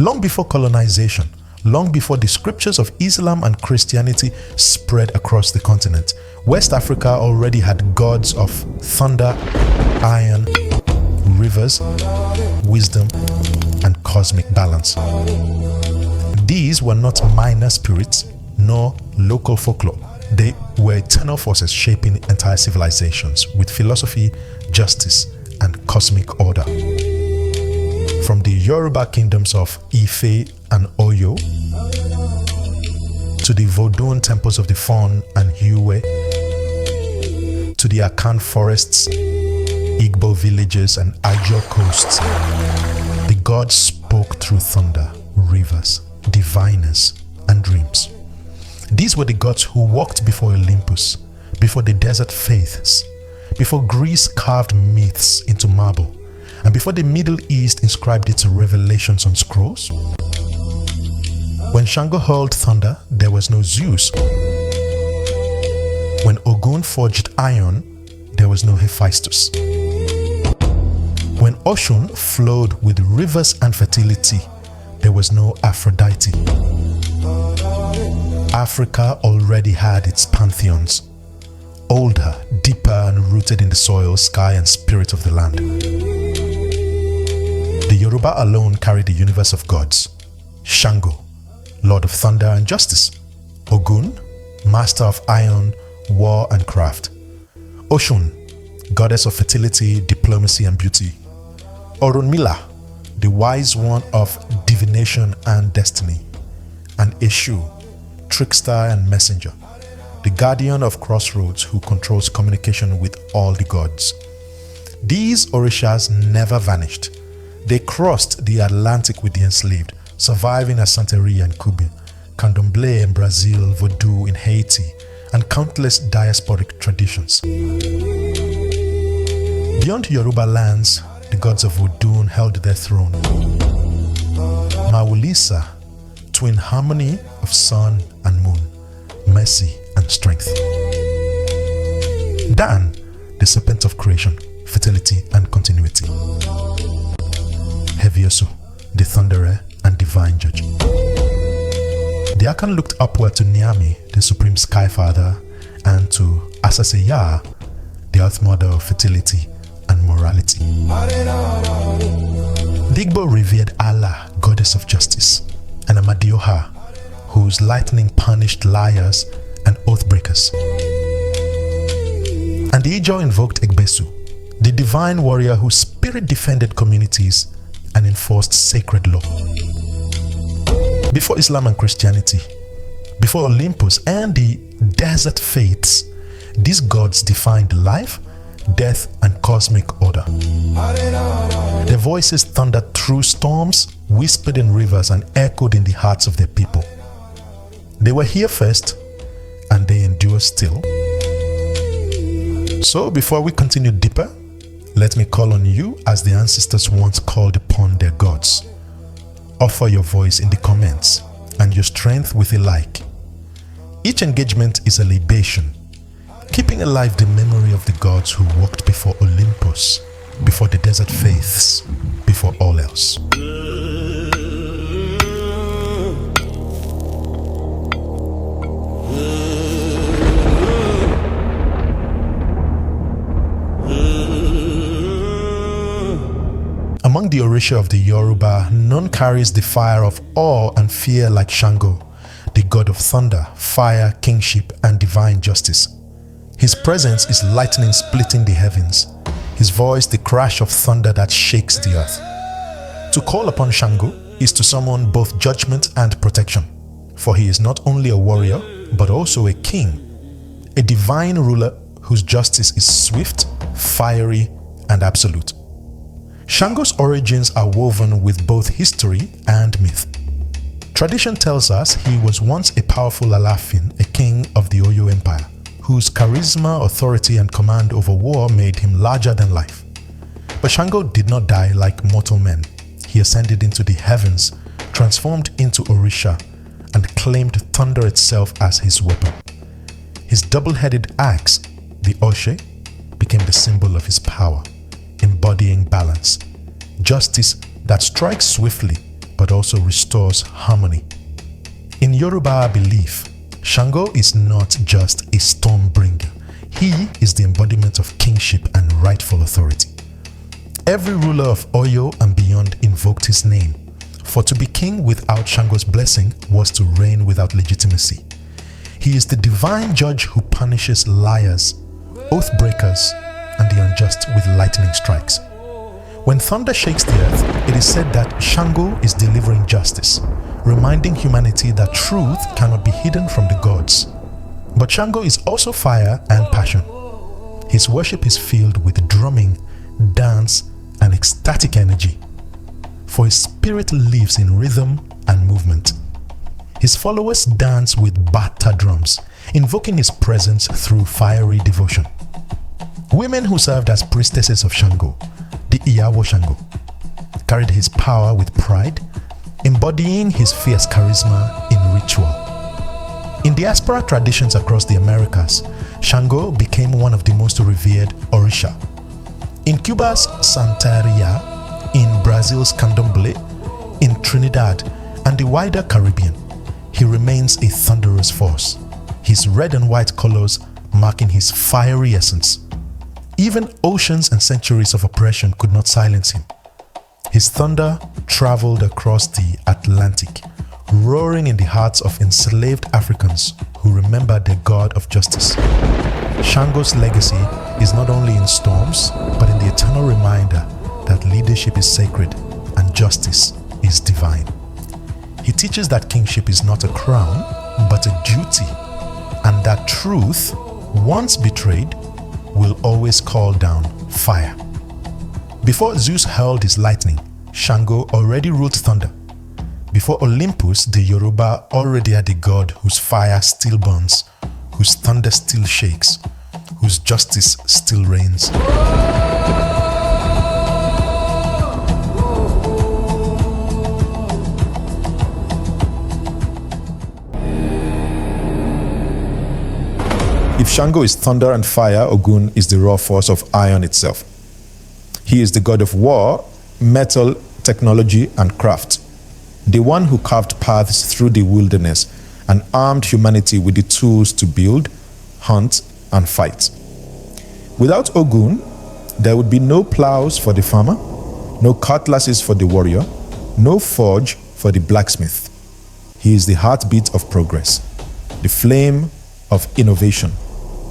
Long before colonization, long before the scriptures of Islam and Christianity spread across the continent, West Africa already had gods of thunder, iron, rivers, wisdom, and cosmic balance. These were not minor spirits nor local folklore. They were eternal forces shaping entire civilizations with philosophy, justice, and cosmic order. From the Yoruba kingdoms of Ife and Oyo to the Vodun temples of the Fon and Yue, to the Akan forests, Igbo villages, and Ajo coasts, the gods spoke through thunder, rivers, diviners, and dreams. These were the gods who walked before Olympus, before the desert faiths, before Greece carved myths into marble, and before the Middle East inscribed its revelations on scrolls. When Shango hurled thunder, there was no Zeus. When Ogun forged iron, there was no Hephaestus. When Oshun flowed with rivers and fertility, there was no Aphrodite. Africa already had its pantheons, older, deeper, and rooted in the soil, sky, and spirit of the land. The Yoruba alone carried the universe of gods. Shango, Lord of thunder and justice. Ogun, master of iron, war, and craft. Oshun, goddess of fertility, diplomacy, and beauty. Orunmila, the wise one of divination and destiny. And Eshu, trickster and messenger, the guardian of crossroads who controls communication with all the gods. These Orishas never vanished. They crossed the Atlantic with the enslaved, surviving as Santeria in Cuba, Candomblé in Brazil, Vodou in Haiti, and countless diasporic traditions. Beyond Yoruba lands, the gods of Ogun held their throne. Mawu-Lisa, twin harmony of sun and moon, mercy and strength. Dan, the serpent of creation, fertility and continuity. Hevioso, the thunderer and divine judge. The Akan looked upward to Nyame, the supreme sky father, and to Asase Yaa, the earth mother of fertility and morality. The Egbe revered Allah, goddess of justice, and Amadioha, whose lightning punished liars and oath breakers. And the Ijaw invoked Egbe, the divine warrior whose spirit defended communities and enforced sacred law. Before Islam and Christianity, before Olympus and the desert faiths, these gods defined life, death, and cosmic order. Their voices thundered through storms, whispered in rivers, and echoed in the hearts of their people. They were here first, and they endure still. So before we continue deeper, let me call on you as the ancestors once called upon their gods. Offer your voice in the comments and your strength with a like. Each engagement is a libation, keeping alive the memory of the gods who walked before Olympus, before the desert faiths, before all else. Among the Orisha of the Yoruba, none carries the fire of awe and fear like Shango, the god of thunder, fire, kingship, and divine justice. His presence is lightning splitting the heavens, his voice the crash of thunder that shakes the earth. To call upon Shango is to summon both judgment and protection, for he is not only a warrior, but also a king, a divine ruler whose justice is swift, fiery, and absolute. Shango's origins are woven with both history and myth. Tradition tells us he was once a powerful Alafin, a king of the Oyo Empire, whose charisma, authority, and command over war made him larger than life. But Shango did not die like mortal men. He ascended into the heavens, transformed into Orisha, and claimed thunder itself as his weapon. His double-headed axe, the Oshe, became the symbol of his power, embodying balance, justice that strikes swiftly but also restores harmony. In Yoruba belief, Shango is not just a storm bringer. He is the embodiment of kingship and rightful authority. Every ruler of Oyo and beyond invoked his name, for to be king without Shango's blessing was to reign without legitimacy. He is the divine judge who punishes liars, oath breakers, and the unjust with lightning strikes. When thunder shakes the earth, it is said that Shango is delivering justice, reminding humanity that truth cannot be hidden from the gods. But Shango is also fire and passion. His worship is filled with drumming, dance, and ecstatic energy, for his spirit lives in rhythm and movement. His followers dance with bata drums, invoking his presence through fiery devotion. Women who served as priestesses of Shango, the Iyawo Shango, carried his power with pride, embodying his fierce charisma in ritual. In diaspora traditions across the Americas, Shango became one of the most revered Orisha. In Cuba's Santeria, in Brazil's Candomblé, in Trinidad, and the wider Caribbean, he remains a thunderous force, his red and white colors marking his fiery essence. Even oceans and centuries of oppression could not silence him. His thunder traveled across the Atlantic, roaring in the hearts of enslaved Africans who remembered their god of justice. Shango's legacy is not only in storms, but in the eternal reminder that leadership is sacred and justice is divine. He teaches that kingship is not a crown, but a duty, and that truth, once betrayed, will always call down fire. Before Zeus hurled his lightning, Shango already ruled thunder. Before Olympus, the Yoruba already had a god whose fire still burns, whose thunder still shakes, whose justice still reigns. If Shango is thunder and fire, Ogun is the raw force of iron itself. He is the god of war, metal, technology, and craft. The one who carved paths through the wilderness and armed humanity with the tools to build, hunt, and fight. Without Ogun, there would be no plows for the farmer, no cutlasses for the warrior, no forge for the blacksmith. He is the heartbeat of progress, the flame of innovation,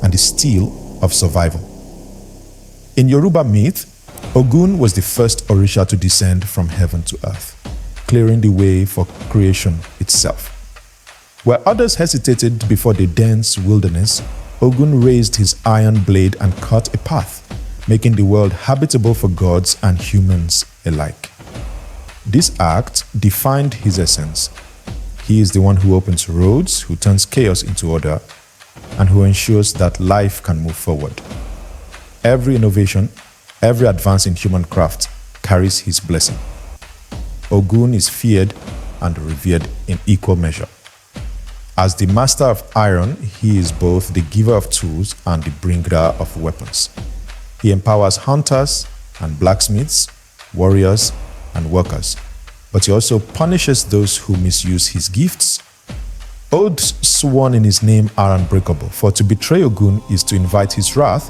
and the steel of survival. In Yoruba myth, Ogun was the first Orisha to descend from heaven to earth, clearing the way for creation itself. Where others hesitated before the dense wilderness, Ogun raised his iron blade and cut a path, making the world habitable for gods and humans alike. This act defined his essence. He is the one who opens roads, who turns chaos into order, and who ensures that life can move forward. Every innovation, every advance in human craft carries his blessing. Ogun is feared and revered in equal measure. As the master of iron, he is both the giver of tools and the bringer of weapons. He empowers hunters and blacksmiths, warriors and workers, but he also punishes those who misuse his gifts. Oaths sworn in his name are unbreakable, for to betray Ogun is to invite his wrath,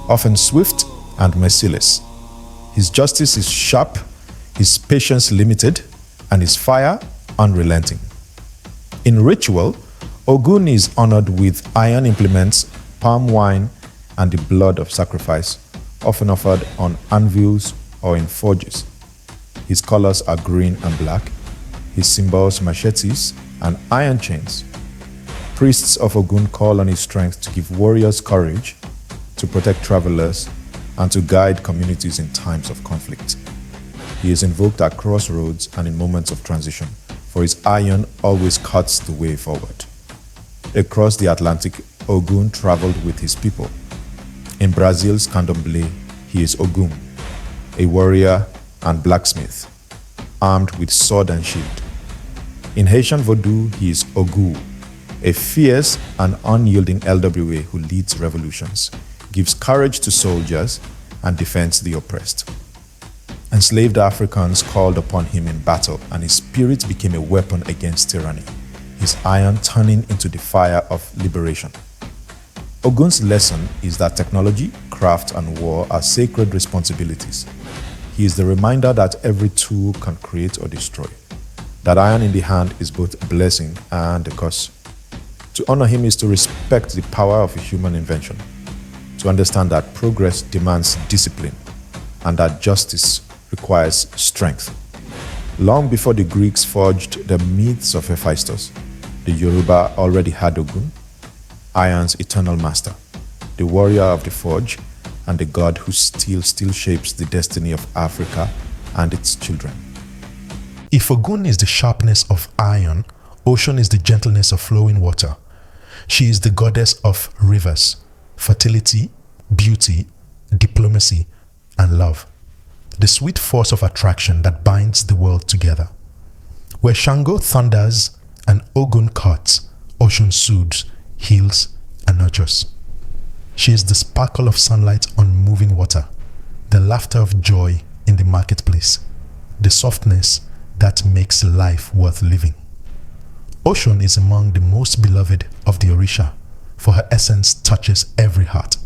often swift and merciless. His justice is sharp, his patience limited, and his fire unrelenting. In ritual, Ogun is honored with iron implements, palm wine, and the blood of sacrifice, often offered on anvils or in forges. His colors are green and black, his symbols machetes and iron chains. Priests of Ogun call on his strength to give warriors courage, to protect travelers, and to guide communities in times of conflict. He is invoked at crossroads and in moments of transition, for his iron always cuts the way forward. Across the Atlantic, Ogun traveled with his people. In Brazil's candomblé, he is Ogun, a warrior and blacksmith, armed with sword and shield. In Haitian Vodou, he is Ogu, a fierce and unyielding LWA who leads revolutions, gives courage to soldiers, and defends the oppressed. Enslaved Africans called upon him in battle, and his spirit became a weapon against tyranny, his iron turning into the fire of liberation. Ogun's lesson is that technology, craft, and war are sacred responsibilities. He is the reminder that every tool can create or destroy, that iron in the hand is both a blessing and a curse. To honor him is to respect the power of a human invention, to understand that progress demands discipline, and that justice requires strength. Long before the Greeks forged the myths of Hephaestus, the Yoruba already had Ogun, iron's eternal master, the warrior of the forge, and the god whose steel still shapes the destiny of Africa and its children. If Ogun is the sharpness of iron, Oshun is the gentleness of flowing water. She is the goddess of rivers, fertility, beauty, diplomacy, and love. The sweet force of attraction that binds the world together. Where Shango thunders and Ogun cuts, Oshun soothes, heals, and nurtures. She is the sparkle of sunlight on moving water, the laughter of joy in the marketplace, the softness that makes life worth living. Oshun is among the most beloved of the Orisha, for her essence touches every heart.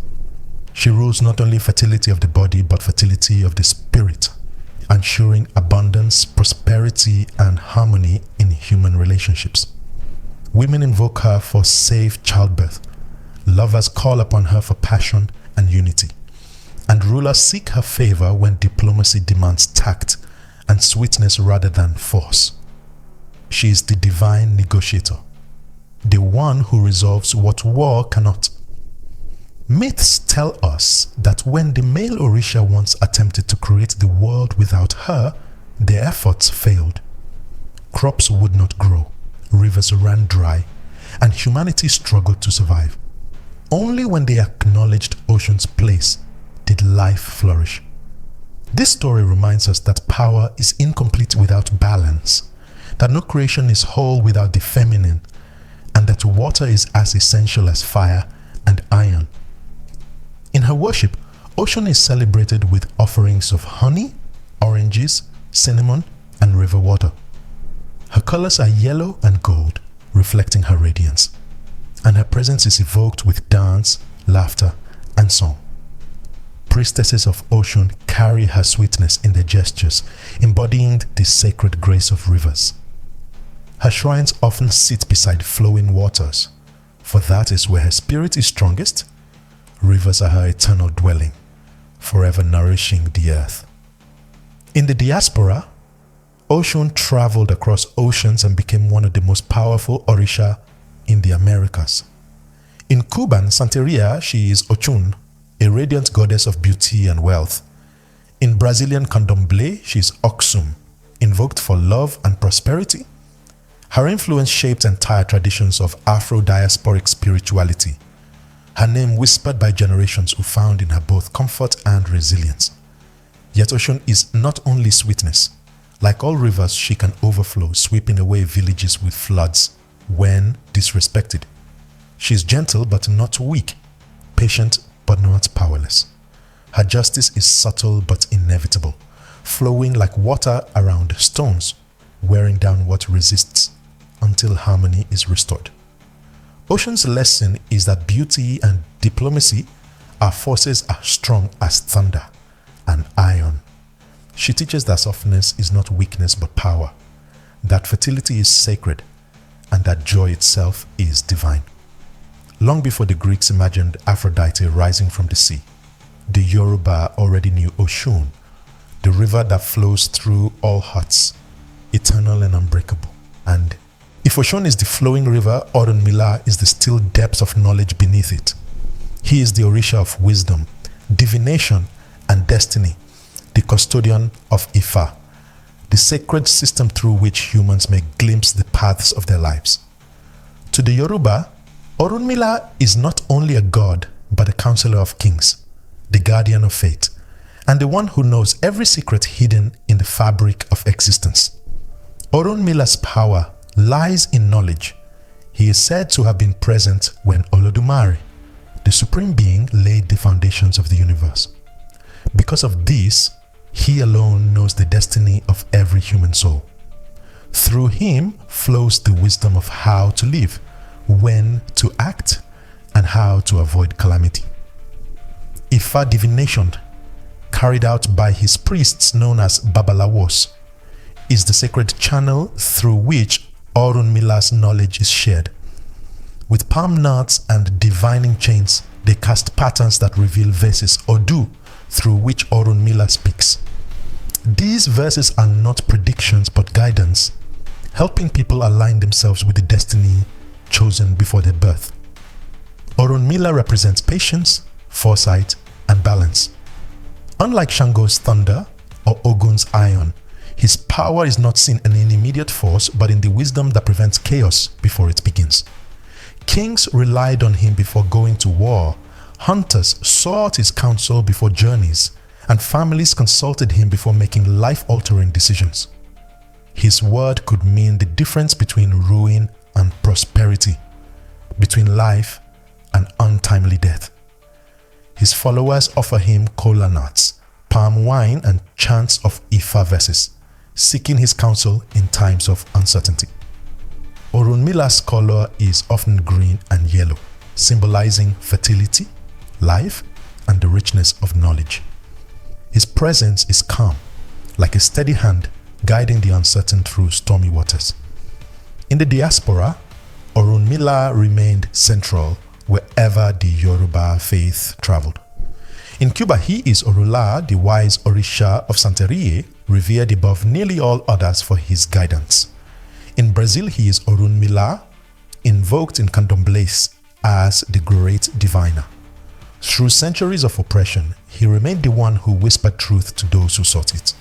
She rules not only fertility of the body, but fertility of the spirit, ensuring abundance, prosperity, and harmony in human relationships. Women invoke her for safe childbirth. Lovers call upon her for passion and unity. And rulers seek her favor when diplomacy demands tact and sweetness rather than force. She is the divine negotiator, the one who resolves what war cannot. Myths tell us that when the male Orisha once attempted to create the world without her, their efforts failed. Crops would not grow, rivers ran dry, and humanity struggled to survive. Only when they acknowledged Oshun's place did life flourish. This story reminds us that power is incomplete without balance, that no creation is whole without the feminine, and that water is as essential as fire and iron. In her worship, Oshun is celebrated with offerings of honey, oranges, cinnamon, and river water. Her colors are yellow and gold, reflecting her radiance, and her presence is evoked with dance, laughter, and song. Priestesses of Oshun carry her sweetness in their gestures, embodying the sacred grace of rivers. Her shrines often sit beside flowing waters, for that is where her spirit is strongest. Rivers are her eternal dwelling, forever nourishing the earth. In the diaspora, Oshun traveled across oceans and became one of the most powerful Orisha in the Americas. In Cuban Santeria, she is Ochun, a radiant goddess of beauty and wealth. In Brazilian candomblé, she is Oxum, invoked for love and prosperity. Her influence shaped entire traditions of Afro-diasporic spirituality. Her name whispered by generations who found in her both comfort and resilience. Yet Oshun is not only sweetness. Like all rivers, she can overflow, sweeping away villages with floods when disrespected. She is gentle but not weak, patient but not powerless. Her justice is subtle but inevitable, flowing like water around stones, wearing down what resists until harmony is restored. Oshun's lesson is that beauty and diplomacy are forces as strong as thunder and iron. She teaches that softness is not weakness but power, that fertility is sacred, and that joy itself is divine. Long before the Greeks imagined Aphrodite rising from the sea, the Yoruba already knew Oshun, the river that flows through all hearts, eternal and unbreakable. And if Oshun is the flowing river, Orunmila is the still depths of knowledge beneath it. He is the Orisha of wisdom, divination, and destiny, the custodian of Ifa, the sacred system through which humans may glimpse the paths of their lives. To the Yoruba, Orunmila is not only a god, but a counselor of kings, the guardian of fate, and the one who knows every secret hidden in the fabric of existence. Orunmila's power lies in knowledge. He is said to have been present when Olodumare, the supreme being, laid the foundations of the universe. Because of this, he alone knows the destiny of every human soul. Through him flows the wisdom of how to live, when to act, and how to avoid calamity. Ifa divination, carried out by his priests known as Babalawos, is the sacred channel through which Orunmila's knowledge is shared. With palm nuts and divining chains, they cast patterns that reveal verses Odu through which Orunmila speaks. These verses are not predictions but guidance, helping people align themselves with the destiny chosen before their birth. Orunmila represents patience, foresight, and balance. Unlike Shango's thunder or Ogun's iron, his power is not seen in an immediate force but in the wisdom that prevents chaos before it begins. Kings relied on him before going to war, hunters sought his counsel before journeys, and families consulted him before making life-altering decisions. His word could mean the difference between ruin and prosperity, between life and untimely death. His followers offer him kola nuts, palm wine, and chants of Ifa verses, seeking his counsel in times of uncertainty. Orunmila's color is often green and yellow, symbolizing fertility, life, and the richness of knowledge. His presence is calm, like a steady hand guiding the uncertain through stormy waters. In the diaspora, Orunmila remained central wherever the Yoruba faith traveled. In Cuba, he is Orula, the wise Orisha of Santeria, revered above nearly all others for his guidance. In Brazil, he is Orunmila, invoked in candomblés as the great diviner. Through centuries of oppression, he remained the one who whispered truth to those who sought it,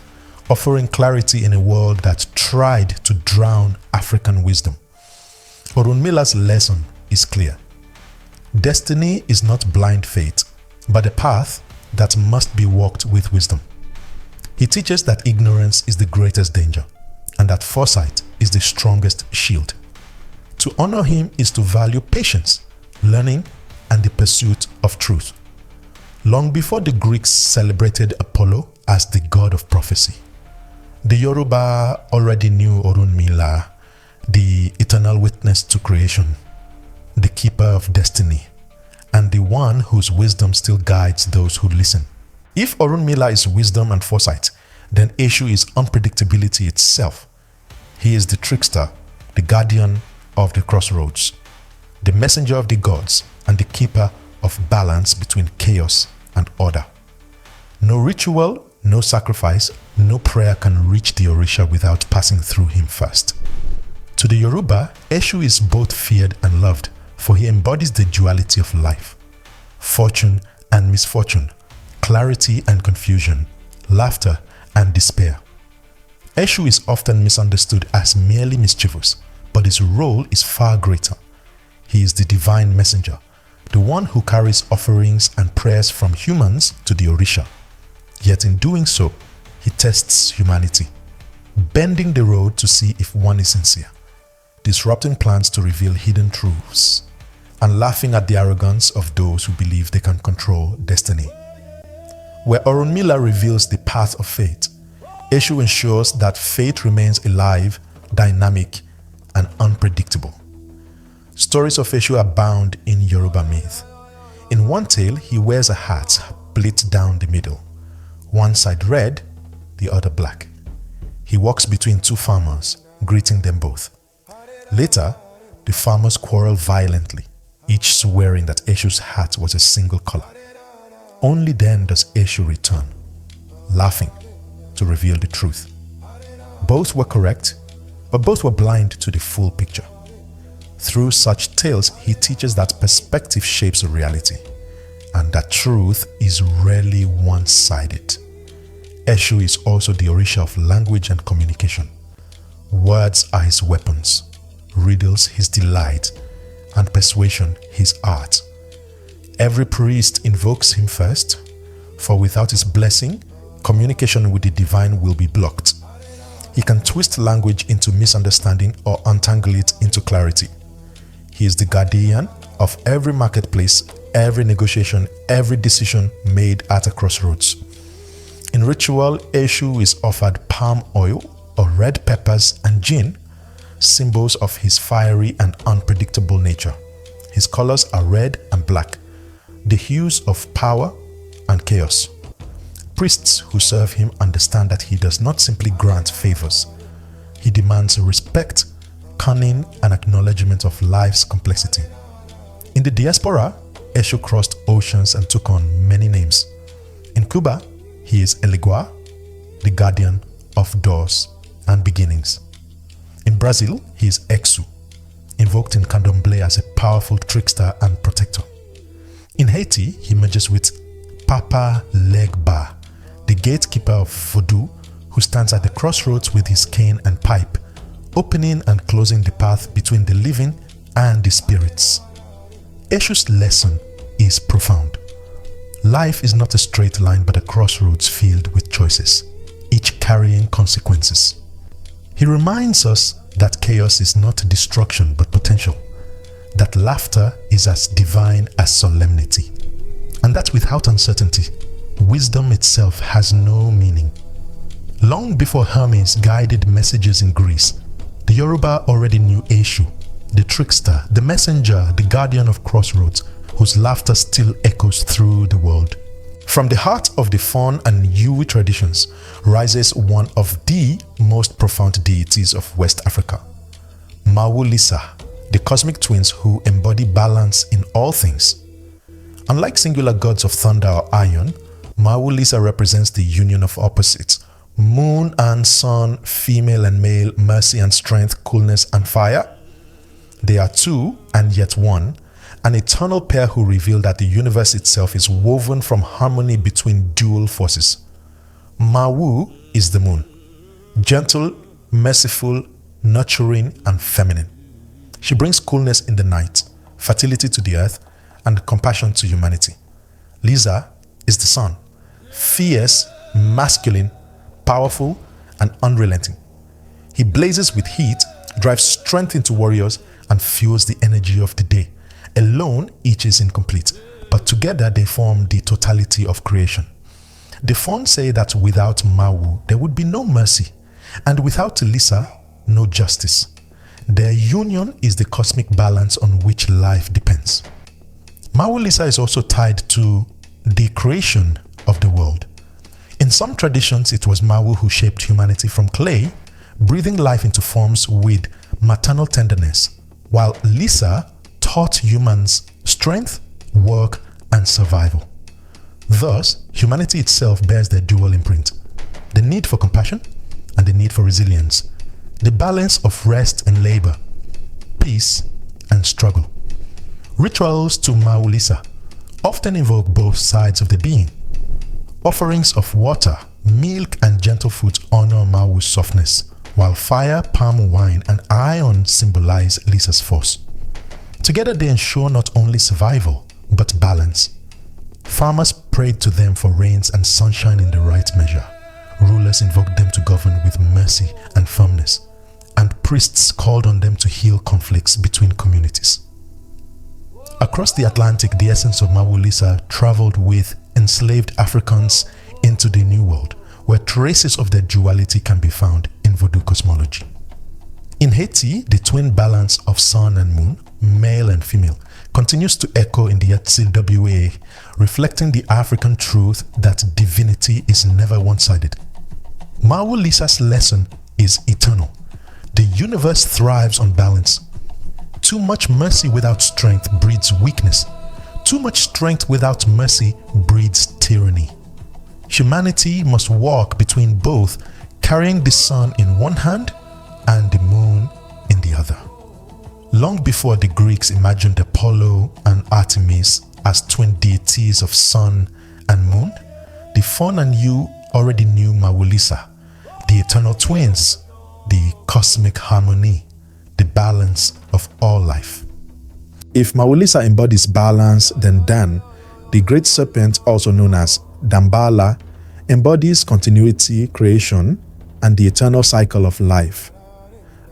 offering clarity in a world that tried to drown African wisdom. Orunmila's lesson is clear. Destiny is not blind fate, but a path that must be walked with wisdom. He teaches that ignorance is the greatest danger, and that foresight is the strongest shield. To honor him is to value patience, learning, and the pursuit of truth. Long before the Greeks celebrated Apollo as the god of prophecy, the Yoruba already knew Orunmila, the eternal witness to creation, the keeper of destiny, and the one whose wisdom still guides those who listen. If Orunmila is wisdom and foresight, then Eshu is unpredictability itself. He is the trickster, the guardian of the crossroads, the messenger of the gods, and the keeper of balance between chaos and order. No ritual, no sacrifice, no prayer can reach the Orisha without passing through him first. To the Yoruba, Eshu is both feared and loved, for he embodies the duality of life, fortune and misfortune, clarity and confusion, laughter and despair. Eshu is often misunderstood as merely mischievous, but his role is far greater. He is the divine messenger, the one who carries offerings and prayers from humans to the Orisha. Yet in doing so, he tests humanity, bending the road to see if one is sincere, disrupting plans to reveal hidden truths, and laughing at the arrogance of those who believe they can control destiny. Where Orunmila reveals the path of fate, Eshu ensures that fate remains alive, dynamic, and unpredictable. Stories of Eshu abound in Yoruba myth. In one tale, he wears a hat split down the middle, one side red, the other black. He walks between two farmers, greeting them both. Later, the farmers quarrel violently, each swearing that Eshu's hat was a single color. Only then does Eshu return, laughing, to reveal the truth. Both were correct, but both were blind to the full picture. Through such tales, he teaches that perspective shapes reality, and that truth is rarely one-sided. Eshu is also the Orisha of language and communication. Words are his weapons, riddles his delight, and persuasion his art. Every priest invokes him first, for without his blessing, communication with the divine will be blocked. He can twist language into misunderstanding or untangle it into clarity. He is the guardian of every marketplace, every negotiation, every decision made at a crossroads. In ritual, Eshu is offered palm oil or red peppers and gin, symbols of his fiery and unpredictable nature. His colors are red and black, the hues of power and chaos. Priests who serve him understand that he does not simply grant favors. He demands respect, cunning, and acknowledgement of life's complexity. In the diaspora, Eshu crossed oceans and took on many names. In Cuba, he is Eligua, the guardian of doors and beginnings. In Brazil, he is Exu, invoked in Candomblé as a powerful trickster and protector. In Haiti, he merges with Papa Legba, the gatekeeper of voodoo, who stands at the crossroads with his cane and pipe, opening and closing the path between the living and the spirits. Eshu's lesson is profound. Life is not a straight line but a crossroads filled with choices, each carrying consequences. He reminds us that chaos is not destruction but potential, that laughter is as divine as solemnity, and that without uncertainty, wisdom itself has no meaning. Long before Hermes guided messages in Greece, the Yoruba already knew Eshu, the trickster, the messenger, the guardian of crossroads, whose laughter still echoes through the world. From the heart of the Fon and Yui traditions rises one of the most profound deities of West Africa, Mawu-Lisa, the cosmic twins who embody balance in all things. Unlike singular gods of thunder or iron, Mawu-Lisa represents the union of opposites: moon and sun, female and male, mercy and strength, coolness and fire. They are two and yet one, an eternal pair who reveal that the universe itself is woven from harmony between dual forces. Mawu is the moon, gentle, merciful, nurturing, and feminine. She brings coolness in the night, fertility to the earth, and compassion to humanity. Lisa is the sun, fierce, masculine, powerful, and unrelenting. He blazes with heat, drives strength into warriors, and fuels the energy of the day. Alone, each is incomplete, but together they form the totality of creation. The Fon say that without Mawu, there would be no mercy, and without Lisa, no justice. Their union is the cosmic balance on which life depends. Mawu-Lisa is also tied to the creation of the world. In some traditions, it was Mawu who shaped humanity from clay, breathing life into forms with maternal tenderness, while Lisa taught humans strength, work, and survival. Thus, humanity itself bears their dual imprint: the need for compassion and the need for resilience, the balance of rest and labor, peace and struggle. Rituals to Mawu-Lisa often invoke both sides of the being. Offerings of water, milk, and gentle food honor Mawu's softness, while fire, palm wine, and iron symbolize Lisa's force. Together they ensure not only survival, but balance. Farmers prayed to them for rains and sunshine in the right measure. Rulers invoked them to govern with mercy and firmness, and priests called on them to heal conflicts between communities. Across the Atlantic, the essence of Mawu-Lisa traveled with enslaved Africans into the New World, where traces of their duality can be found in Vodou cosmology. In Haiti, the twin balance of sun and moon, male and female, continues to echo in the Yatsil WA, reflecting the African truth that divinity is never one-sided. Mawu-Lisa's lesson is eternal. The universe thrives on balance. Too much mercy without strength breeds weakness. Too much strength without mercy breeds tyranny. Humanity must walk between both, carrying the sun in one hand and the moon in the other. Long before the Greeks imagined Apollo and Artemis as twin deities of sun and moon, the Fon and Yu already knew Mawu-Lisa, the eternal twins, the cosmic harmony, the balance of all life. If Mawu-Lisa embodies balance, then Dan, the great serpent also known as Dambala, embodies continuity, creation, and the eternal cycle of life.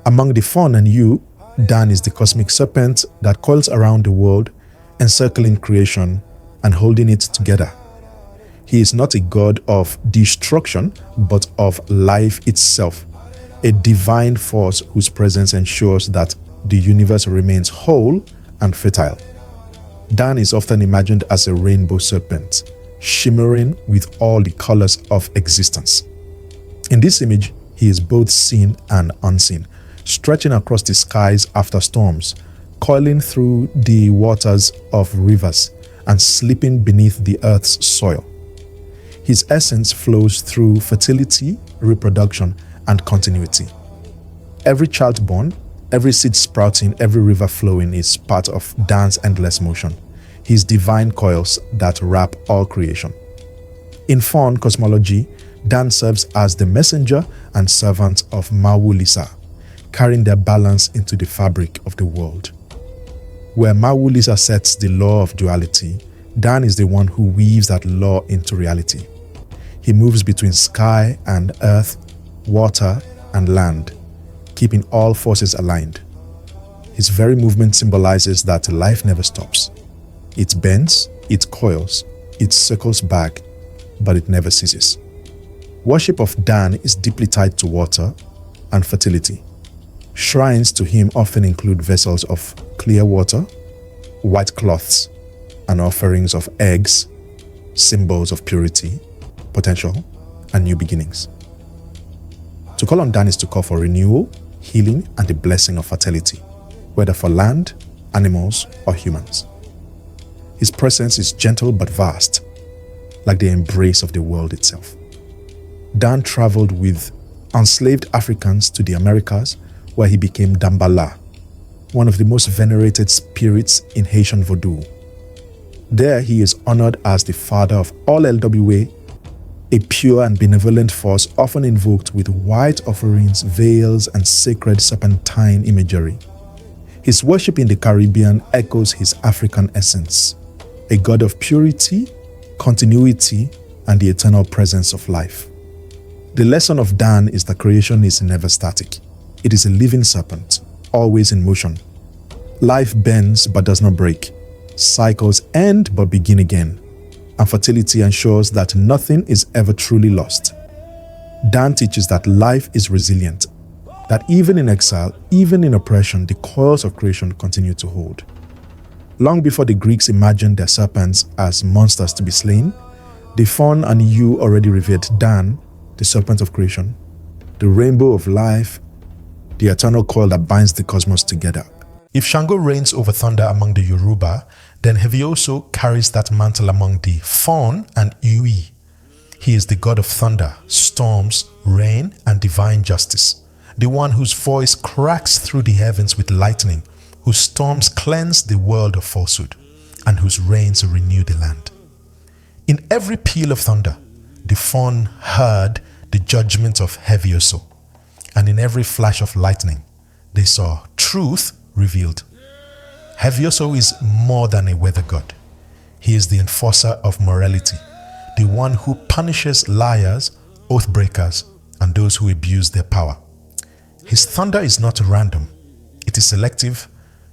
Among the Fawn and Yu, Dan is the cosmic serpent that coils around the world, encircling creation and holding it together. He is not a god of destruction, but of life itself, a divine force whose presence ensures that the universe remains whole and fertile. Dan is often imagined as a rainbow serpent, shimmering with all the colors of existence. In this image, he is both seen and unseen, stretching across the skies after storms, coiling through the waters of rivers, and slipping beneath the earth's soil. His essence flows through fertility, reproduction, and continuity. Every child born, every seed sprouting, every river flowing is part of Dan's endless motion, his divine coils that wrap all creation. In Fawn cosmology, Dan serves as the messenger and servant of Mawu-Lisa, carrying their balance into the fabric of the world. Where Mawu-Lisa sets the law of duality, Dan is the one who weaves that law into reality. He moves between sky and earth, water and land, keeping all forces aligned. His very movement symbolizes that life never stops. It bends, it coils, it circles back, but it never ceases. Worship of Dan is deeply tied to water and fertility. Shrines to him often include vessels of clear water, white cloths, and offerings of eggs, symbols of purity, potential, and new beginnings. To call on Dan is to call for renewal, healing, and the blessing of fertility, whether for land, animals, or humans. His presence is gentle but vast, like the embrace of the world itself. Dan traveled with enslaved Africans to the Americas, where he became Dambala, one of the most venerated spirits in Haitian Vodou. There he is honored as the father of all LWA, a pure and benevolent force often invoked with white offerings, veils, and sacred serpentine imagery. His worship in the Caribbean echoes his African essence, a god of purity, continuity, and the eternal presence of life. The lesson of Dan is that creation is never static. It is a living serpent, always in motion. Life bends but does not break. Cycles end but begin again. And fertility ensures that nothing is ever truly lost. Dan teaches that life is resilient, that even in exile, even in oppression, the coils of creation continue to hold. Long before the Greeks imagined their serpents as monsters to be slain, the Fawn and Yu already revered Dan, the serpent of creation, the rainbow of life, the eternal coil that binds the cosmos together. If Shango reigns over thunder among the Yoruba, then Hevioso carries that mantle among the Fawn and Iwi. He is the god of thunder, storms, rain, and divine justice, the one whose voice cracks through the heavens with lightning, whose storms cleanse the world of falsehood, and whose rains renew the land. In every peal of thunder, the Fawn heard the judgment of Hevioso, and in every flash of lightning, they saw truth revealed. Hevioso is more than a weather god. He is the enforcer of morality, the one who punishes liars, oath breakers, and those who abuse their power. His thunder is not random. It is selective,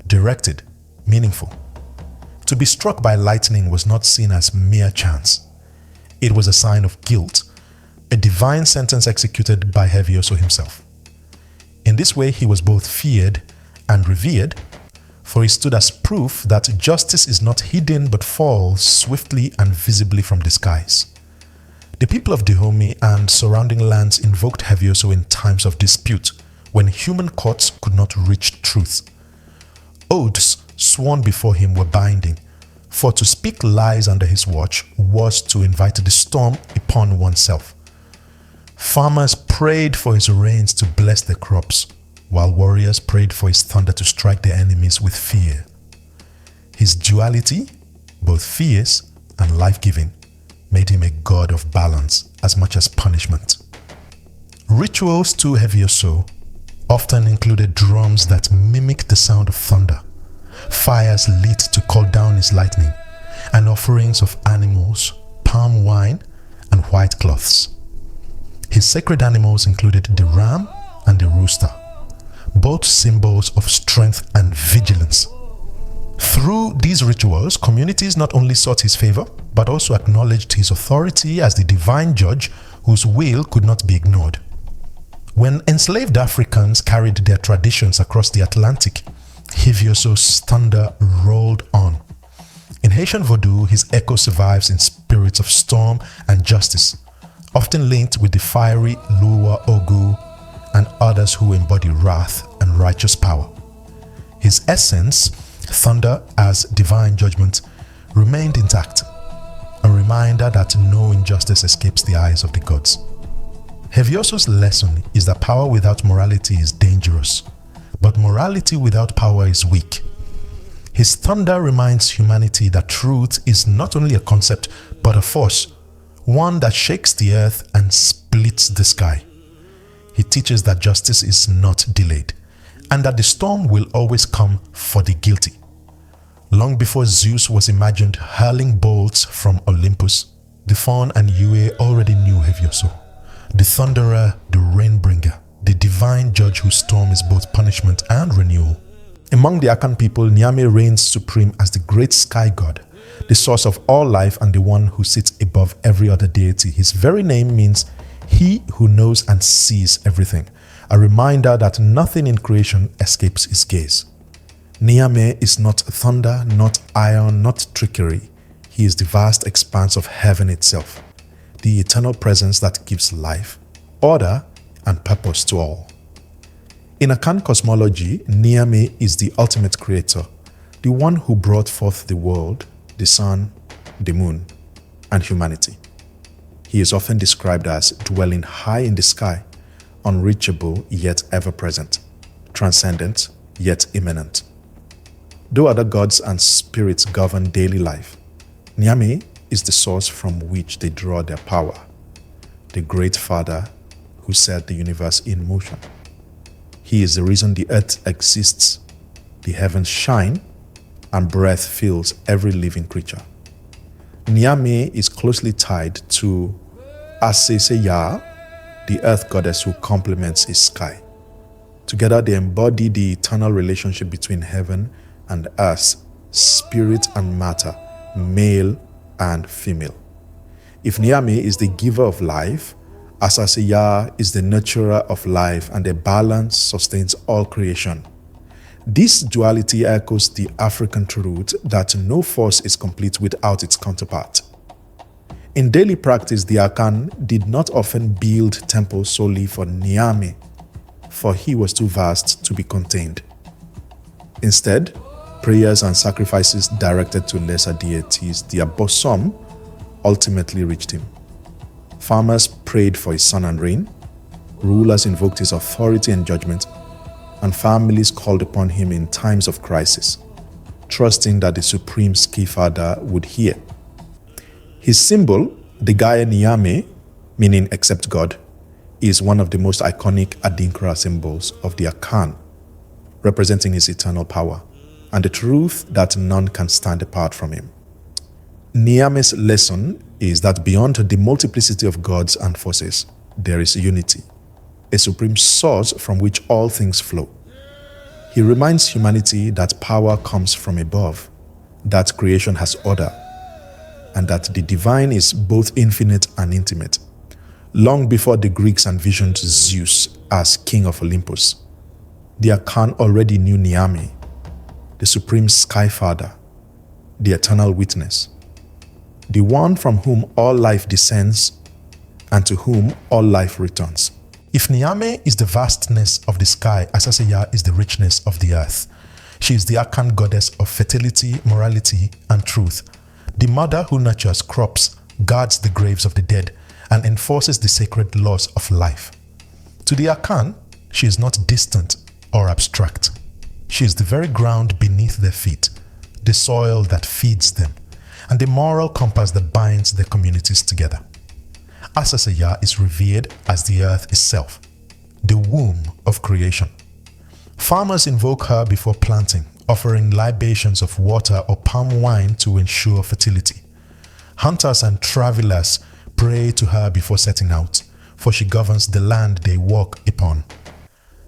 directed, meaningful. To be struck by lightning was not seen as mere chance. It was a sign of guilt, a divine sentence executed by Hevioso himself. In this way, he was both feared and revered, for he stood as proof that justice is not hidden but falls swiftly and visibly from the skies. The people of Dahomey and surrounding lands invoked Hevioso in times of dispute, when human courts could not reach truth. Oaths sworn before him were binding, for to speak lies under his watch was to invite the storm upon oneself. Farmers prayed for his rains to bless their crops, while warriors prayed for his thunder to strike their enemies with fear. His duality, both fierce and life-giving, made him a god of balance as much as punishment. Rituals to Hevioso often included drums that mimic the sound of thunder, fires lit to call down his lightning, and offerings of animals, palm wine, and white cloths. His sacred animals included the ram and the rooster, both symbols of strength and vigilance. Through these rituals, communities not only sought his favor, but also acknowledged his authority as the divine judge whose will could not be ignored. When enslaved Africans carried their traditions across the Atlantic, Hevioso's thunder rolled on. In Haitian Vodou, his echo survives in spirits of storm and justice, often linked with the fiery Luwa Ogun and others who embody wrath and righteous power. His essence, thunder as divine judgment, remained intact, a reminder that no injustice escapes the eyes of the gods. Hevioso's lesson is that power without morality is dangerous, but morality without power is weak. His thunder reminds humanity that truth is not only a concept, but a force, one that shakes the earth and splits the sky. He teaches that justice is not delayed, and that the storm will always come for the guilty. Long before Zeus was imagined hurling bolts from Olympus, the Faun and Yue already knew Hevioso, the thunderer, the rain-bringer, the divine judge whose storm is both punishment and renewal. Among the Akan people, Nyame reigns supreme as the great sky god, the source of all life and the one who sits above every other deity. His very name means he who knows and sees everything, a reminder that nothing in creation escapes his gaze. Nyame is not thunder, not iron, not trickery. He is the vast expanse of heaven itself, the eternal presence that gives life, order, and purpose to all. In Akan cosmology, Nyame is the ultimate creator, the one who brought forth the world, the sun, the moon, and humanity. He is often described as dwelling high in the sky, unreachable yet ever-present, transcendent yet immanent. Though other gods and spirits govern daily life, Nyame is the source from which they draw their power, the great Father who set the universe in motion. He is the reason the earth exists, the heavens shine, and breath fills every living creature. Nyame is closely tied to Asase Yaa, the earth goddess who complements his sky. Together they embody the eternal relationship between heaven and earth, spirit and matter, male and female. If Nyame is the giver of life, Asase Yaa is the nurturer of life, and the balance sustains all creation. This duality echoes the African truth that no force is complete without its counterpart. In daily practice, the Akan did not often build temples solely for Nyame, for he was too vast to be contained. Instead, prayers and sacrifices directed to lesser deities, the bosom, ultimately reached him. Farmers prayed for his sun and rain, rulers invoked his authority and judgment, and families called upon him in times of crisis, trusting that the supreme Ski Father would hear. His symbol, the Gaia Nyame, meaning except God, is one of the most iconic Adinkra symbols of the Akan, representing his eternal power and the truth that none can stand apart from him. Nyame's lesson is that beyond the multiplicity of gods and forces, there is unity, a supreme source from which all things flow. He reminds humanity that power comes from above, that creation has order, and that the divine is both infinite and intimate. Long before the Greeks envisioned Zeus as king of Olympus, the Akan already knew Nyame, the supreme sky father, the eternal witness, the one from whom all life descends and to whom all life returns. If Nyame is the vastness of the sky, Asase Yaa is the richness of the earth. She is the Akan goddess of fertility, morality, and truth, the mother who nurtures crops, guards the graves of the dead, and enforces the sacred laws of life. To the Akan, she is not distant or abstract. She is the very ground beneath their feet, the soil that feeds them, and the moral compass that binds their communities together. Asase Yaa is revered as the earth itself, the womb of creation. Farmers invoke her before planting, offering libations of water or palm wine to ensure fertility. Hunters and travelers pray to her before setting out, for she governs the land they walk upon.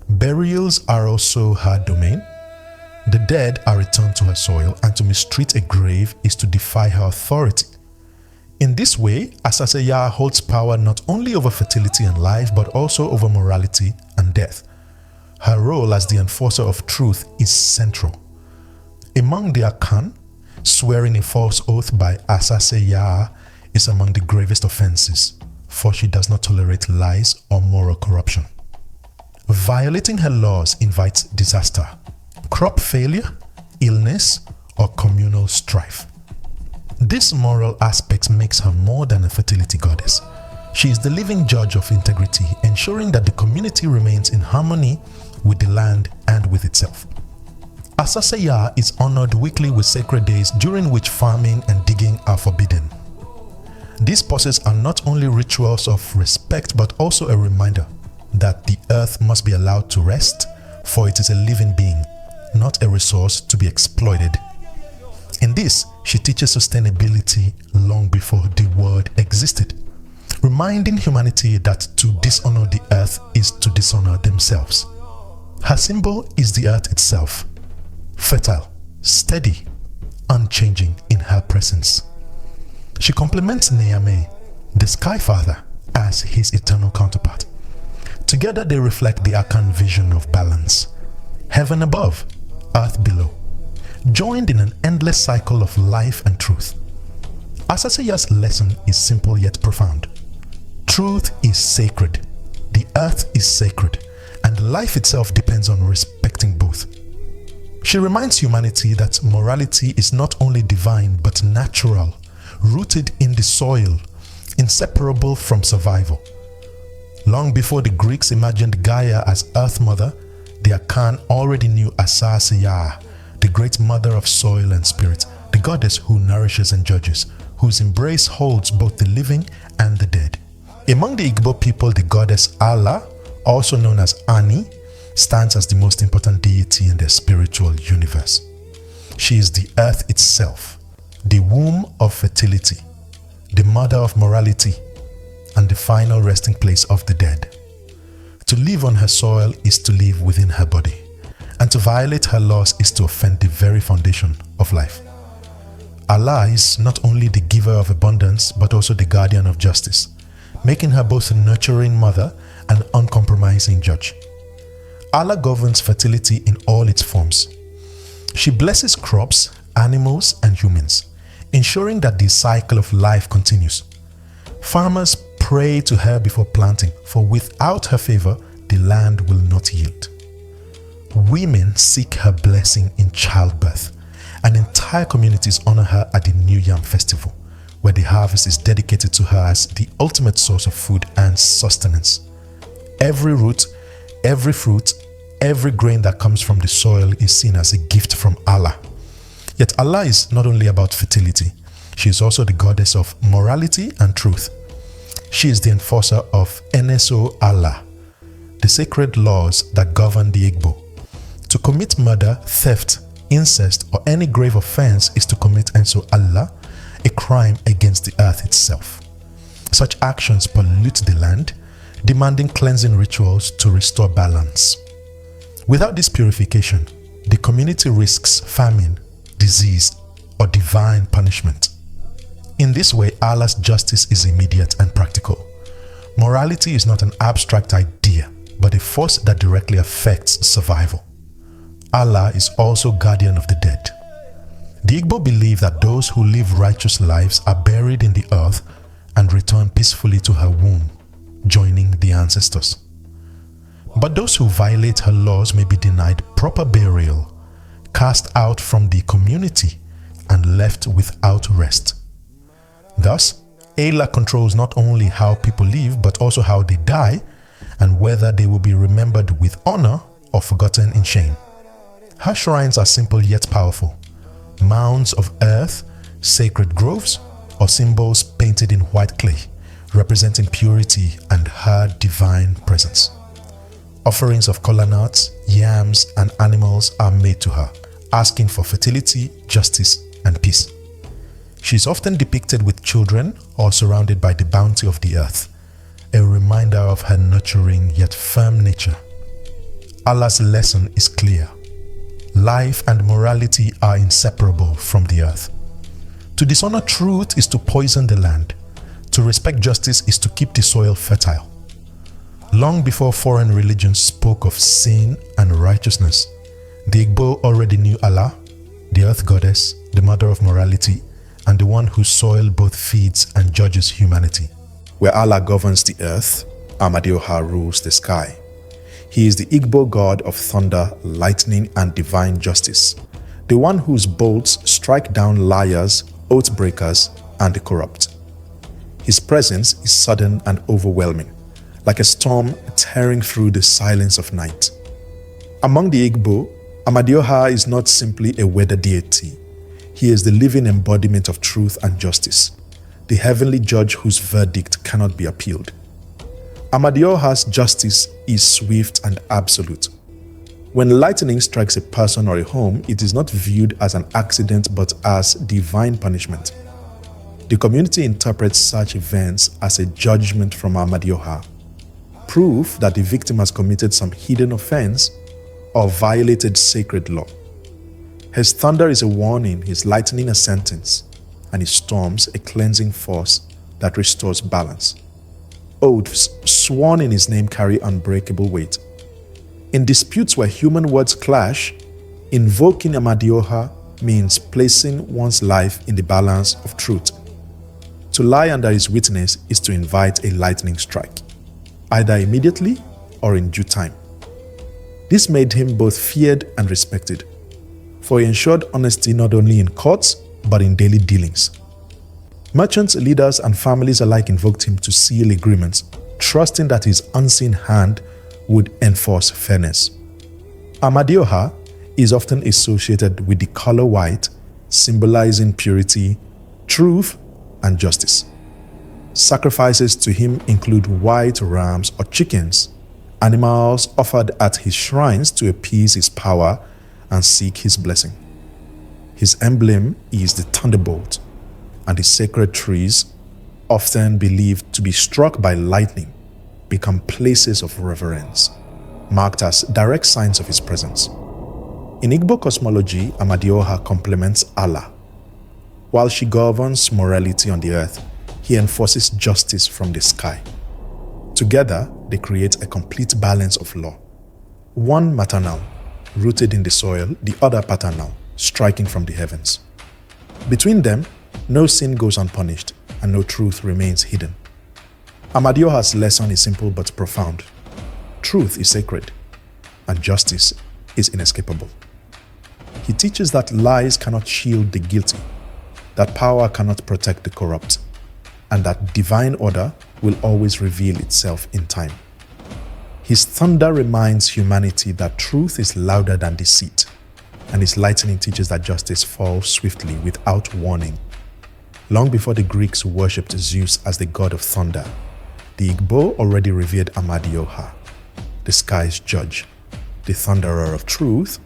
Burials are also her domain. The dead are returned to her soil, and to mistreat a grave is to defy her authority. In this way, Asase Yaa holds power not only over fertility and life, but also over morality and death. Her role as the enforcer of truth is central. Among the Akan, swearing a false oath by Asase Yaa is among the gravest offenses, for she does not tolerate lies or moral corruption. Violating her laws invites disaster, crop failure, illness, or communal strife. This moral aspect makes her more than a fertility goddess. She is the living judge of integrity, ensuring that the community remains in harmony with the land and with itself. Asase Yaa is honored weekly with sacred days during which farming and digging are forbidden. These pauses are not only rituals of respect but also a reminder that the earth must be allowed to rest, for it is a living being, not a resource to be exploited. In this, she teaches sustainability long before the word existed, reminding humanity that to dishonor the earth is to dishonor themselves. Her symbol is the earth itself, fertile, steady, unchanging in her presence. She complements Nyame, the Sky Father, as his eternal counterpart. Together they reflect the Akan vision of balance, heaven above, earth below, joined in an endless cycle of life and truth. Asase Yaa's lesson is simple yet profound. Truth is sacred, the earth is sacred, and life itself depends on respecting both. She reminds humanity that morality is not only divine but natural, rooted in the soil, inseparable from survival. Long before the Greeks imagined Gaia as Earth Mother, the Akan already knew Asase Yaa, the great mother of soil and spirit, the goddess who nourishes and judges, whose embrace holds both the living and the dead. Among the Egbe people, the goddess Allah, also known as Ani, stands as the most important deity in their spiritual universe. She is the earth itself, the womb of fertility, the mother of morality, and the final resting place of the dead. To live on her soil is to live within her body, and to violate her laws is to offend the very foundation of life. Allah is not only the giver of abundance but also the guardian of justice, making her both a nurturing mother and uncompromising judge. Allah governs fertility in all its forms. She blesses crops, animals, and humans, ensuring that the cycle of life continues. Farmers pray to her before planting, for without her favor, the land will not yield. Women seek her blessing in childbirth, and entire communities honor her at the New Yam Festival, where the harvest is dedicated to her as the ultimate source of food and sustenance. Every root, every fruit, every grain that comes from the soil is seen as a gift from Allah. Yet Allah is not only about fertility, she is also the goddess of morality and truth. She is the enforcer of Eneso Allah, the sacred laws that govern the Egbe. To commit murder, theft, incest, or any grave offense is to commit Enso Allah, a crime against the earth itself. Such actions pollute the land, demanding cleansing rituals to restore balance. Without this purification, the community risks famine, disease, or divine punishment. In this way, Allah's justice is immediate and practical. Morality is not an abstract idea, but a force that directly affects survival. Allah is also guardian of the dead. The Egbe believe that those who live righteous lives are buried in the earth and return peacefully to her womb, joining the ancestors. But those who violate her laws may be denied proper burial, cast out from the community, and left without rest. Thus, Allah controls not only how people live, but also how they die, and whether they will be remembered with honor or forgotten in shame. Her shrines are simple yet powerful. Mounds of earth, sacred groves, or symbols painted in white clay, representing purity and her divine presence. Offerings of kola nuts, yams, and animals are made to her, asking for fertility, justice, and peace. She is often depicted with children or surrounded by the bounty of the earth, a reminder of her nurturing yet firm nature. Allah's lesson is clear. Life and morality are inseparable from the earth. To dishonor truth is to poison the land. To respect justice is to keep the soil fertile. Long before foreign religions spoke of sin and righteousness, the Egbe already knew Allah, the earth goddess, the mother of morality, and the one whose soil both feeds and judges humanity. Where Allah governs the earth, Amadioha rules the sky. He is the Egbe god of thunder, lightning, and divine justice, the one whose bolts strike down liars, oath breakers, and the corrupt. His presence is sudden and overwhelming, like a storm tearing through the silence of night. Among the Egbe, Amadioha is not simply a weather deity. He is the living embodiment of truth and justice, the heavenly judge whose verdict cannot be appealed. Amadioha's justice is swift and absolute. When lightning strikes a person or a home, it is not viewed as an accident but as divine punishment. The community interprets such events as a judgment from Amadioha, proof that the victim has committed some hidden offense or violated sacred law. His thunder is a warning, his lightning a sentence, and his storms a cleansing force that restores balance. Oaths sworn in his name carry unbreakable weight. In disputes where human words clash, invoking Amadioha means placing one's life in the balance of truth. To lie under his witness is to invite a lightning strike, either immediately or in due time. This made him both feared and respected, for he ensured honesty not only in courts but in daily dealings. Merchants, leaders, and families alike invoked him to seal agreements, trusting that his unseen hand would enforce fairness. Amadioha is often associated with the color white, symbolizing purity, truth, and justice. Sacrifices to him include white rams or chickens, animals offered at his shrines to appease his power and seek his blessing. His emblem is the thunderbolt, and the sacred trees, often believed to be struck by lightning, become places of reverence, marked as direct signs of his presence. In Egbe cosmology, Amadioha complements Allah. While she governs morality on the earth, he enforces justice from the sky. Together, they create a complete balance of law. One maternal, rooted in the soil, the other paternal, striking from the heavens. Between them, no sin goes unpunished, and no truth remains hidden. Amadioha's lesson is simple but profound. Truth is sacred, and justice is inescapable. He teaches that lies cannot shield the guilty, that power cannot protect the corrupt, and that divine order will always reveal itself in time. His thunder reminds humanity that truth is louder than deceit, and his lightning teaches that justice falls swiftly without warning. Long before the Greeks worshipped Zeus as the god of thunder, the Egbe already revered Amadioha, the sky's judge, the thunderer of truth,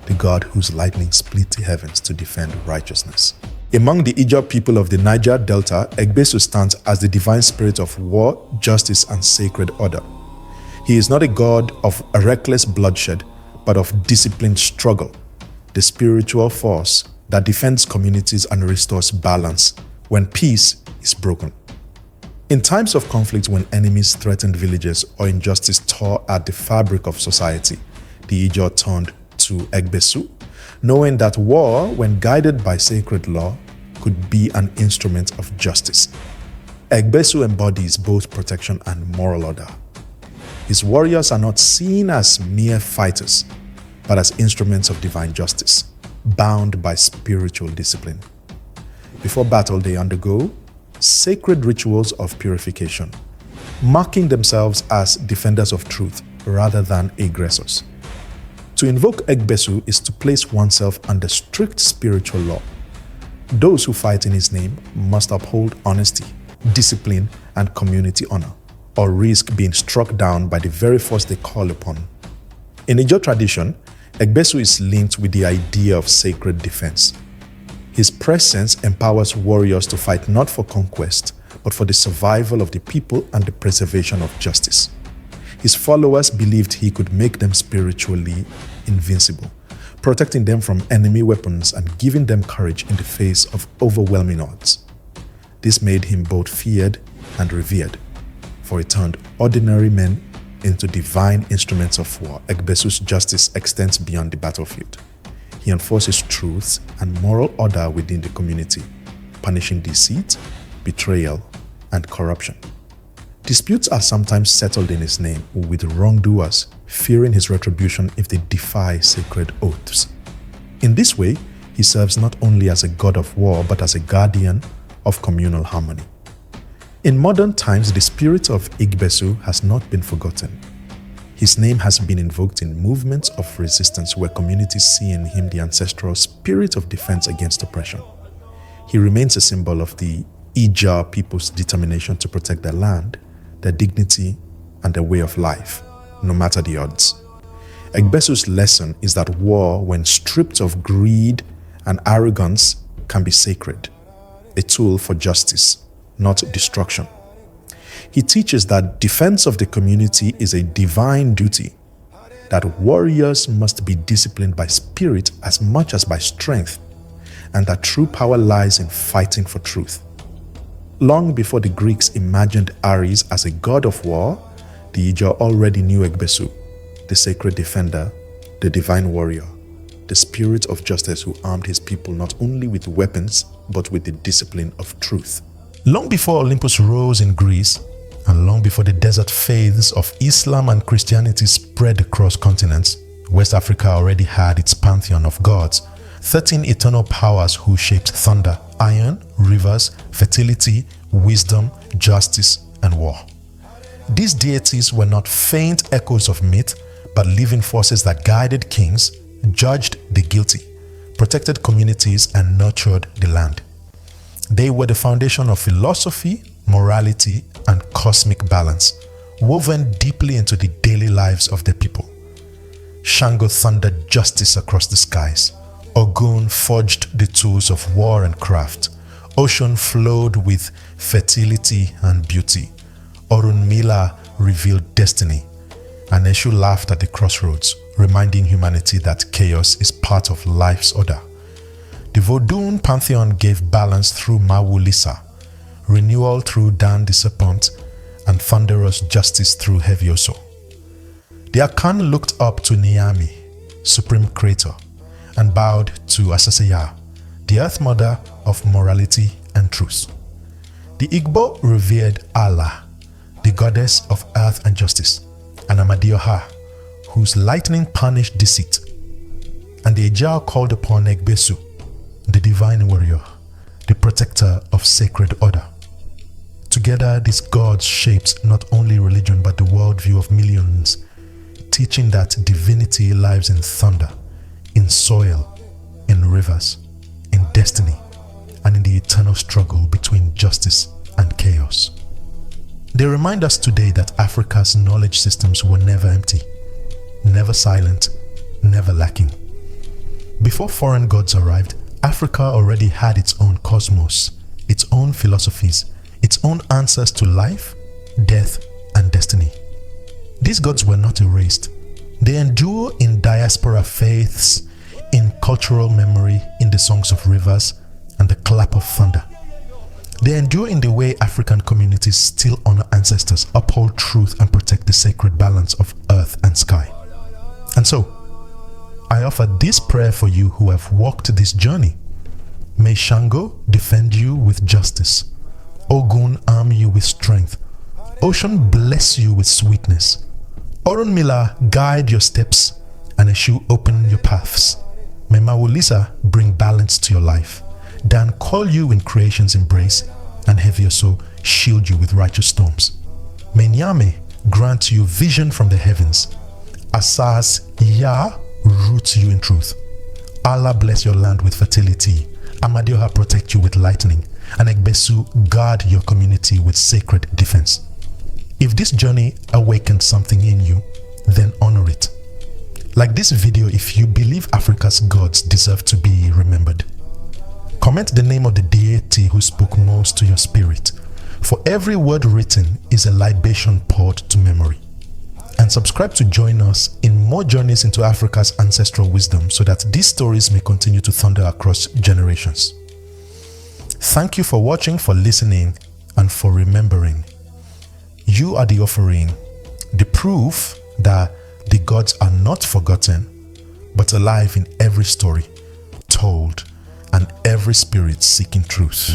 the god whose lightning split the heavens to defend righteousness. Among the Ijaw people of the Niger Delta, Egbe stands as the divine spirit of war, justice, and sacred order. He is not a god of reckless bloodshed, but of disciplined struggle, the spiritual force that defends communities and restores balance when peace is broken. In times of conflict, when enemies threatened villages or injustice tore at the fabric of society, the Ijaw turned to Egbe, knowing that war, when guided by sacred law, could be an instrument of justice. Egbe embodies both protection and moral order. His warriors are not seen as mere fighters, but as instruments of divine justice, bound by spiritual discipline. Before battle, they undergo sacred rituals of purification, marking themselves as defenders of truth rather than aggressors. To invoke Egbe is to place oneself under strict spiritual law. Those who fight in his name must uphold honesty, discipline, and community honor, or risk being struck down by the very force they call upon. In Ijaw tradition, Egbe is linked with the idea of sacred defense. His presence empowers warriors to fight not for conquest, but for the survival of the people and the preservation of justice. His followers believed he could make them spiritually invincible, protecting them from enemy weapons and giving them courage in the face of overwhelming odds. This made him both feared and revered, for he turned ordinary men into divine instruments of war. Egbesu's justice extends beyond the battlefield. He enforces truth and moral order within the community, punishing deceit, betrayal, and corruption. Disputes are sometimes settled in his name with wrongdoers, fearing his retribution if they defy sacred oaths. In this way, he serves not only as a god of war, but as a guardian of communal harmony. In modern times, the spirit of Egbe has not been forgotten. His name has been invoked in movements of resistance where communities see in him the ancestral spirit of defense against oppression. He remains a symbol of the Ija people's determination to protect their land, their dignity, and their way of life, no matter the odds. Egbesu's lesson is that war, when stripped of greed and arrogance, can be sacred, a tool for justice, not destruction. He teaches that defense of the community is a divine duty, that warriors must be disciplined by spirit as much as by strength, and that true power lies in fighting for truth. Long before the Greeks imagined Ares as a god of war, the Ija already knew Egbe, the sacred defender, the divine warrior, the spirit of justice who armed his people not only with weapons, but with the discipline of truth. Long before Olympus rose in Greece, and long before the desert faiths of Islam and Christianity spread across continents, West Africa already had its pantheon of gods, 13 eternal powers who shaped thunder, iron, rivers, fertility, wisdom, justice, and war. These deities were not faint echoes of myth, but living forces that guided kings, judged the guilty, protected communities, and nurtured the land. They were the foundation of philosophy, morality, and cosmic balance, woven deeply into the daily lives of the people. Shango thundered justice across the skies. Ogun forged the tools of war and craft. Oshun flowed with fertility and beauty. Orunmila revealed destiny. And Eshu laughed at the crossroads, reminding humanity that chaos is part of life's order. The Vodun pantheon gave balance through Mawu-Lisa, renewal through Dan the serpent, and thunderous justice through Hevioso. The Akan looked up to Nyame, supreme creator, and bowed to Asase Yaa, the earth mother of morality and truth. The Egbe revered Allah, the goddess of earth and justice, and Amadioha, whose lightning punished deceit. And the Ija called upon Egbe, the divine warrior, the protector of sacred order. Together, these gods shaped not only religion but the worldview of millions, teaching that divinity lies in thunder, in soil, in rivers, in destiny, and in the eternal struggle between justice and chaos. They remind us today that Africa's knowledge systems were never empty, never silent, never lacking. Before foreign gods arrived, Africa already had its own cosmos, its own philosophies, its own answers to life, death, and destiny. These gods were not erased. They endure in diaspora faiths, in cultural memory, in the songs of rivers, and the clap of thunder. They endure in the way African communities still honor ancestors, uphold truth, and protect the sacred balance of earth and sky. And so, I offer this prayer for you who have walked this journey. May Shango defend you with justice. Ogun arm you with strength. Oshun bless you with sweetness. Orunmila guide your steps, and Eshu open your paths. May Mawu-Lisa bring balance to your life. Dan call you in creation's embrace, and Hevioso shield you with righteous storms. May Nyame grant you vision from the heavens. Asase Yaa root you in truth. Allah bless your land with fertility. Amadioha protect you with lightning, and Egbe guard your community with sacred defense. If this journey awakened something in you, then honor it. Like this video if you believe Africa's gods deserve to be remembered. Comment the name of the deity who spoke most to your spirit. For every word written is a libation poured to memory. And subscribe to join us in more journeys into Africa's ancestral wisdom so that these stories may continue to thunder across generations. Thank you for watching, for listening, and for remembering. You are the offering, the proof that the gods are not forgotten, but alive in every story told and every spirit seeking truth.